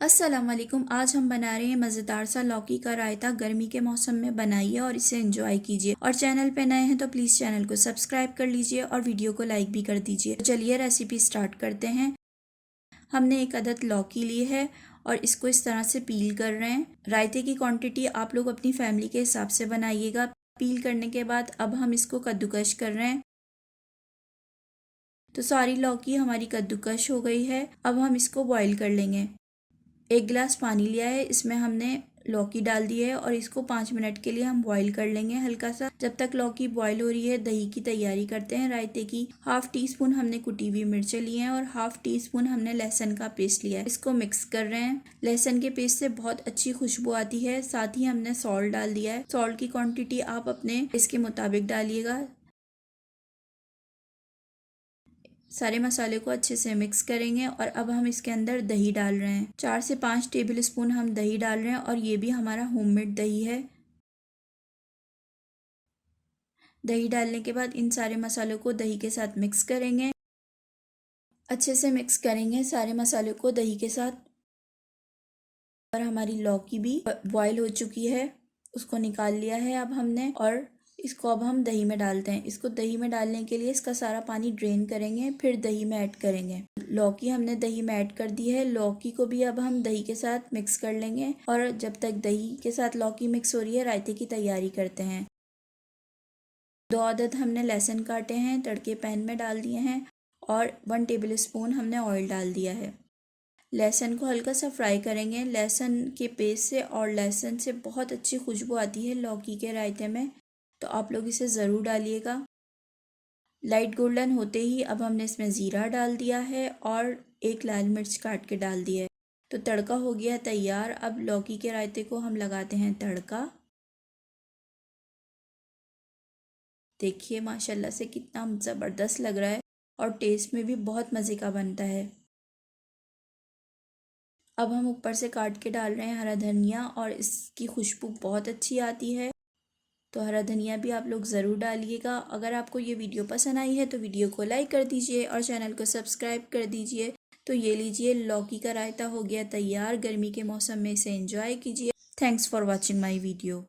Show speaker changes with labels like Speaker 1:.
Speaker 1: अस्सलाम वालेकुम। आज हम बना रहे हैं मज़ेदार सा लौकी का रायता। गर्मी के मौसम में बनाइए और इसे एंजॉय कीजिए। और चैनल पे नए हैं तो प्लीज़ चैनल को सब्सक्राइब कर लीजिए और वीडियो को लाइक भी कर दीजिए। तो चलिए रेसिपी स्टार्ट करते हैं। हमने एक अदद लौकी ली है और इसको इस तरह से पील कर रहे हैं। रायते की क्वांटिटी आप लोग अपनी फैमिली के हिसाब से बनाइएगा। पील करने के बाद अब हम इसको कद्दूकश कर रहे हैं। तो सारी लौकी हमारी कद्दूकश हो गई है। अब हम इसको बॉईल कर लेंगे। 1 गिलास पानी लिया है, इसमें हमने लौकी डाल दी है और इसको 5 मिनट के लिए हम बॉईल कर लेंगे हल्का सा। जब तक लौकी बॉईल हो रही है दही की तैयारी करते हैं रायते की। हाफ टी स्पून हमने कुटी हुई मिर्चें ली हैं और हाफ टी स्पून हमने लहसुन का पेस्ट लिया है। इसको मिक्स कर रहे हैं। लहसुन के पेस्ट से बहुत अच्छी खुशबू आती है। साथ ही हमने सॉल्ट डाल दिया है। सॉल्ट की क्वांटिटी आप अपने इसके मुताबिक डालिएगा। सारे मसाले को अच्छे से मिक्स करेंगे और अब हम इसके अंदर दही डाल रहे हैं। 4 से 5 टेबल स्पून हम दही डाल रहे हैं और ये भी हमारा होममेड दही है। दही डालने के बाद इन सारे मसालों को दही के साथ मिक्स करेंगे। अच्छे से मिक्स करेंगे सारे मसालों को दही के साथ। और हमारी लौकी भी बॉईल हो चुकी है, उसको निकाल लिया है अब हमने। और इसको अब हम दही में डालते हैं। इसको दही में डालने के लिए इसका सारा पानी ड्रेन करेंगे, फिर दही में ऐड करेंगे। लौकी हमने दही में ऐड कर दी है। लौकी को भी अब हम दही के साथ मिक्स कर लेंगे और जब तक दही के साथ लौकी मिक्स हो रही है रायते की तैयारी करते हैं। 2 अदद हमने लहसुन काटे हैं, तड़के पैन में डाल दिए हैं और 1 टेबल स्पून हमने ऑयल डाल दिया है। लहसुन को हल्का सा फ्राई करेंगे। लहसुन के पेस्ट से और लहसुन से बहुत अच्छी खुशबू आती है लौकी के रायते में, तो आप लोग इसे ज़रूर डालिएगा। लाइट गोल्डन होते ही अब हमने इसमें ज़ीरा डाल दिया है और 1 लाल मिर्च काट के डाल दी है। तो तड़का हो गया तैयार। अब लौकी के रायते को हम लगाते हैं तड़का। देखिए माशाल्लाह से कितना ज़बरदस्त लग रहा है और टेस्ट में भी बहुत मज़े का बनता है। अब हम ऊपर से काट के डाल रहे हैं हरा धनिया और इसकी खुशबू बहुत अच्छी आती है। तो हरा धनिया भी आप लोग ज़रूर डालिएगा। अगर आपको ये वीडियो पसंद आई है तो वीडियो को लाइक कर दीजिए और चैनल को सब्सक्राइब कर दीजिए। तो ये लीजिए लौकी का रायता हो गया तैयार। गर्मी के मौसम में इसे एंजॉय कीजिए। Thanks for watching my video.